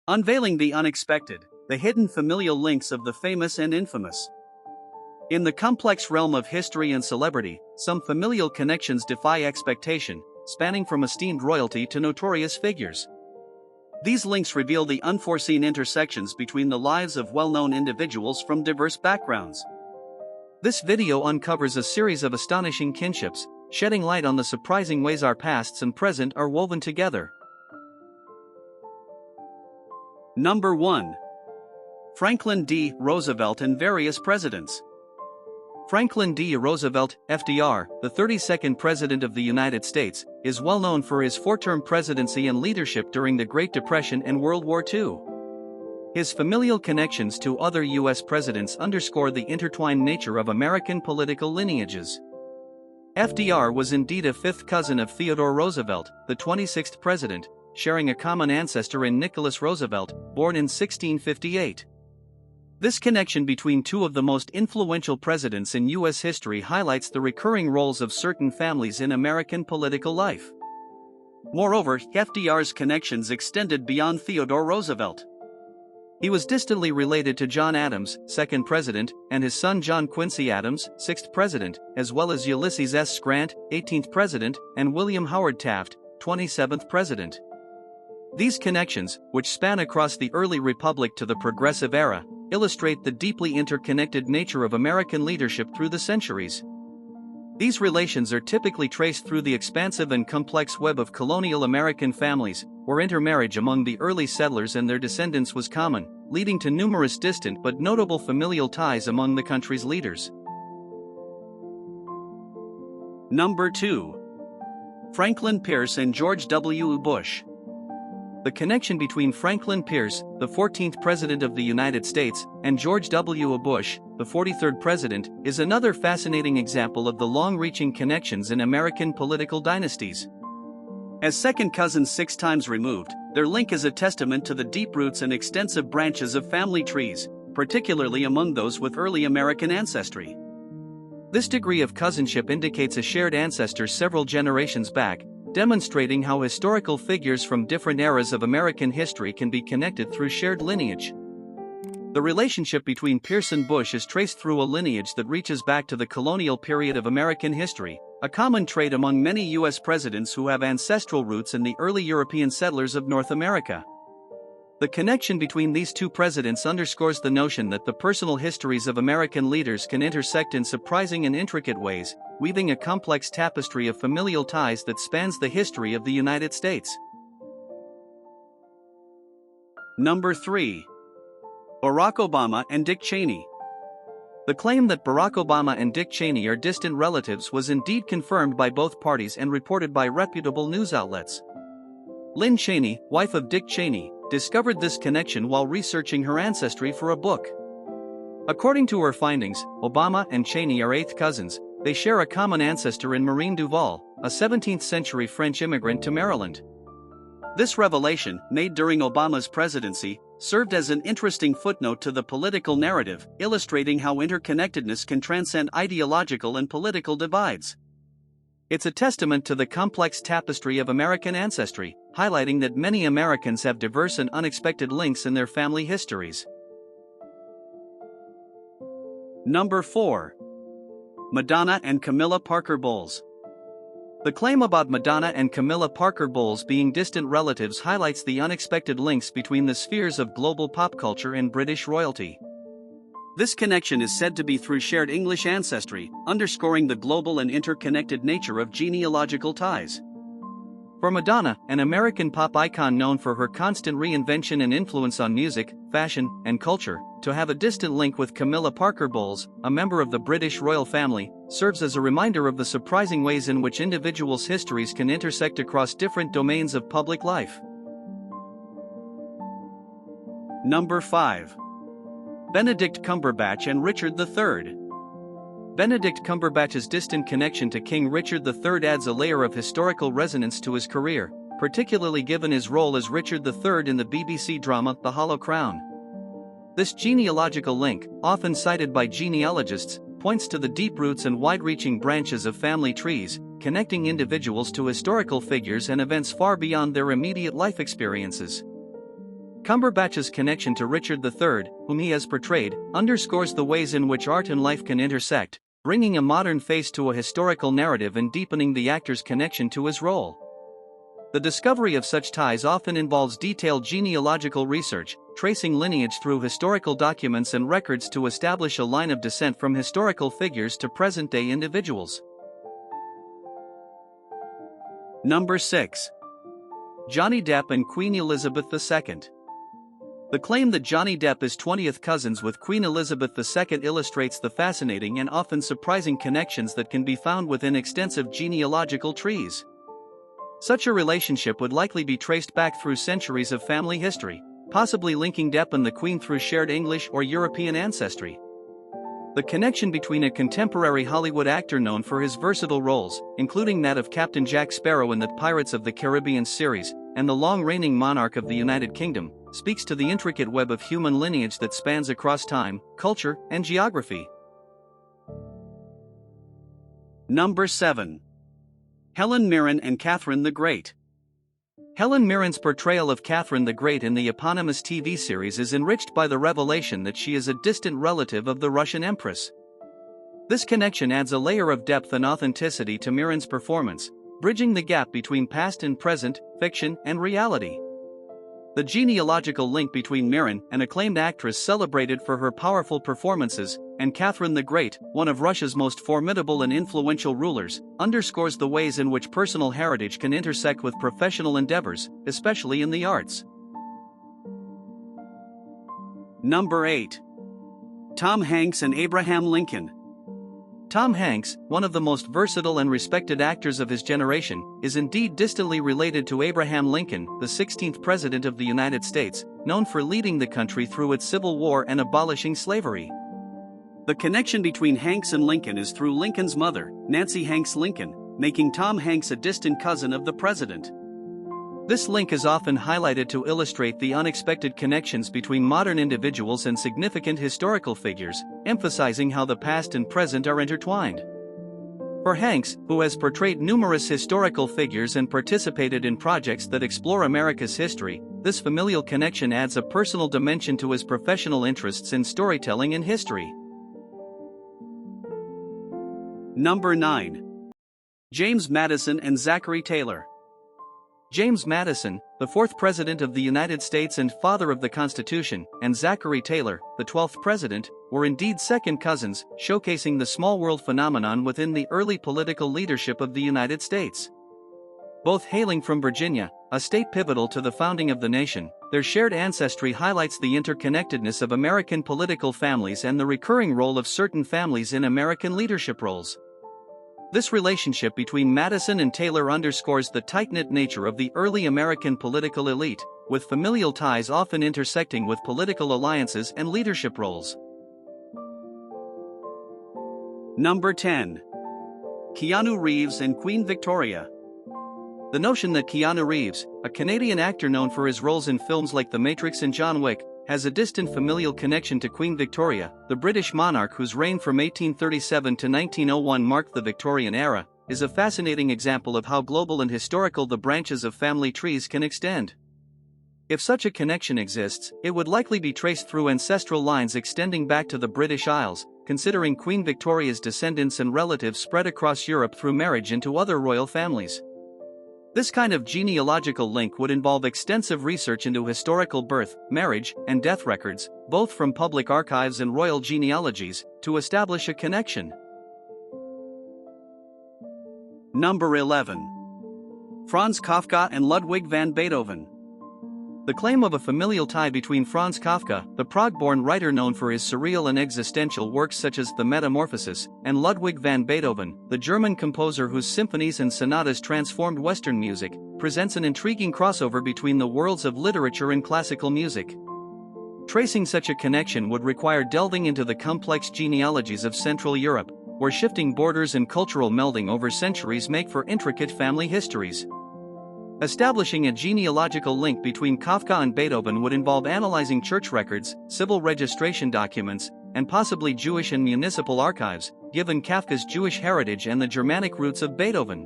Unveiling the unexpected, the hidden familial links of the famous and infamous. In the complex realm of history and celebrity, some familial connections defy expectation, spanning from esteemed royalty to notorious figures. These links reveal the unforeseen intersections between the lives of well-known individuals from diverse backgrounds. This video uncovers a series of astonishing kinships, shedding light on the surprising ways our pasts and present are woven together. Number 1. Franklin D. Roosevelt and various presidents. Franklin D. Roosevelt, FDR, the 32nd President of the United States, is well known for his four-term presidency and leadership during the Great Depression and World War II. His familial connections to other U.S. presidents underscore the intertwined nature of American political lineages. FDR was indeed a fifth cousin of Theodore Roosevelt, the 26th president, sharing a common ancestor in Nicholas Roosevelt, born in 1658. This connection between two of the most influential presidents in U.S. history highlights the recurring roles of certain families in American political life. Moreover, FDR's connections extended beyond Theodore Roosevelt. He was distantly related to John Adams, 2nd President, and his son John Quincy Adams, 6th President, as well as Ulysses S. Grant, 18th President, and William Howard Taft, 27th President. These connections, which span across the early republic to the progressive era, illustrate the deeply interconnected nature of American leadership through the centuries. These relations are typically traced through the expansive and complex web of colonial American families, where intermarriage among the early settlers and their descendants was common, leading to numerous distant but notable familial ties among the country's leaders. Number 2. Franklin Pierce and George W. Bush. The connection between Franklin Pierce, the 14th President of the United States, and George W. Bush, the 43rd President, is another fascinating example of the long-reaching connections in American political dynasties. As second cousins 6 times removed, their link is a testament to the deep roots and extensive branches of family trees, particularly among those with early American ancestry. This degree of cousinship indicates a shared ancestor several generations back, demonstrating how historical figures from different eras of American history can be connected through shared lineage. The relationship between Pierce and Bush is traced through a lineage that reaches back to the colonial period of American history, a common trait among many U.S. presidents who have ancestral roots in the early European settlers of North America. The connection between these two presidents underscores the notion that the personal histories of American leaders can intersect in surprising and intricate ways, weaving a complex tapestry of familial ties that spans the history of the United States. Number 3. Barack Obama and Dick Cheney. The claim that Barack Obama and Dick Cheney are distant relatives was indeed confirmed by both parties and reported by reputable news outlets. Lynn Cheney, wife of Dick Cheney, discovered this connection while researching her ancestry for a book. According to her findings, Obama and Cheney are 8th cousins. They share a common ancestor in Mirren Duval, a 17th-century French immigrant to Maryland. This revelation, made during Obama's presidency, served as an interesting footnote to the political narrative, illustrating how interconnectedness can transcend ideological and political divides. It's a testament to the complex tapestry of American ancestry, highlighting that many Americans have diverse and unexpected links in their family histories. Number 4. Madonna and Camilla Parker Bowles. The claim about Madonna and Camilla Parker Bowles being distant relatives highlights the unexpected links between the spheres of global pop culture and British royalty. This connection is said to be through shared English ancestry, underscoring the global and interconnected nature of genealogical ties. For Madonna, an American pop icon known for her constant reinvention and influence on music, fashion, and culture, to have a distant link with Camilla Parker Bowles, a member of the British royal family, serves as a reminder of the surprising ways in which individuals' histories can intersect across different domains of public life. Number 5. Benedict Cumberbatch and Richard III. Benedict Cumberbatch's distant connection to King Richard III adds a layer of historical resonance to his career, particularly given his role as Richard III in the BBC drama The Hollow Crown. This genealogical link, often cited by genealogists, points to the deep roots and wide-reaching branches of family trees, connecting individuals to historical figures and events far beyond their immediate life experiences. Cumberbatch's connection to Richard III, whom he has portrayed, underscores the ways in which art and life can intersect, bringing a modern face to a historical narrative and deepening the actor's connection to his role. The discovery of such ties often involves detailed genealogical research, tracing lineage through historical documents and records to establish a line of descent from historical figures to present-day individuals. Number 6. Johnny Depp and Queen Elizabeth II. The claim that Johnny Depp is 20th cousins with Queen Elizabeth II illustrates the fascinating and often surprising connections that can be found within extensive genealogical trees. Such a relationship would likely be traced back through centuries of family history, possibly linking Depp and the Queen through shared English or European ancestry. The connection between a contemporary Hollywood actor known for his versatile roles, including that of Captain Jack Sparrow in the Pirates of the Caribbean series, and the long-reigning monarch of the United Kingdom, speaks to the intricate web of human lineage that spans across time, culture, and geography. Number 7. Helen Mirren and Catherine the Great. Helen Mirren's portrayal of Catherine the Great in the eponymous TV series is enriched by the revelation that she is a distant relative of the Russian Empress. This connection adds a layer of depth and authenticity to Mirren's performance, bridging the gap between past and present, fiction and reality. The genealogical link between Mirren, an acclaimed actress celebrated for her powerful performances, and Catherine the Great, one of Russia's most formidable and influential rulers, underscores the ways in which personal heritage can intersect with professional endeavors, especially in the arts. Number 8. Tom Hanks and Abraham Lincoln. Tom Hanks, one of the most versatile and respected actors of his generation, is indeed distantly related to Abraham Lincoln, the 16th President of the United States, known for leading the country through its Civil War and abolishing slavery. The connection between Hanks and Lincoln is through Lincoln's mother, Nancy Hanks Lincoln, making Tom Hanks a distant cousin of the president. This link is often highlighted to illustrate the unexpected connections between modern individuals and significant historical figures, emphasizing how the past and present are intertwined. For Hanks, who has portrayed numerous historical figures and participated in projects that explore America's history, this familial connection adds a personal dimension to his professional interests in storytelling and history. Number 9. James Madison and Zachary Taylor. James Madison, the 4th President of the United States and father of the Constitution, and Zachary Taylor, the 12th President, were indeed second cousins, showcasing the small world phenomenon within the early political leadership of the United States. Both hailing from Virginia, a state pivotal to the founding of the nation, their shared ancestry highlights the interconnectedness of American political families and the recurring role of certain families in American leadership roles. This relationship between Madison and Taylor underscores the tight-knit nature of the early American political elite, with familial ties often intersecting with political alliances and leadership roles. Number 10. Keanu Reeves and Queen Victoria. The notion that Keanu Reeves, a Canadian actor known for his roles in films like The Matrix and John Wick, has a distant familial connection to Queen Victoria, the British monarch whose reign from 1837 to 1901 marked the Victorian era, is a fascinating example of how global and historical the branches of family trees can extend. If such a connection exists, it would likely be traced through ancestral lines extending back to the British Isles, considering Queen Victoria's descendants and relatives spread across Europe through marriage into other royal families. This kind of genealogical link would involve extensive research into historical birth, marriage, and death records, both from public archives and royal genealogies, to establish a connection. Number 11. Franz Kafka and Ludwig van Beethoven. The claim of a familial tie between Franz Kafka, the Prague-born writer known for his surreal and existential works such as The Metamorphosis, and Ludwig van Beethoven, the German composer whose symphonies and sonatas transformed Western music, presents an intriguing crossover between the worlds of literature and classical music. Tracing such a connection would require delving into the complex genealogies of Central Europe, where shifting borders and cultural melding over centuries make for intricate family histories. Establishing a genealogical link between Kafka and Beethoven would involve analyzing church records, civil registration documents, and possibly Jewish and municipal archives, given Kafka's Jewish heritage and the Germanic roots of Beethoven.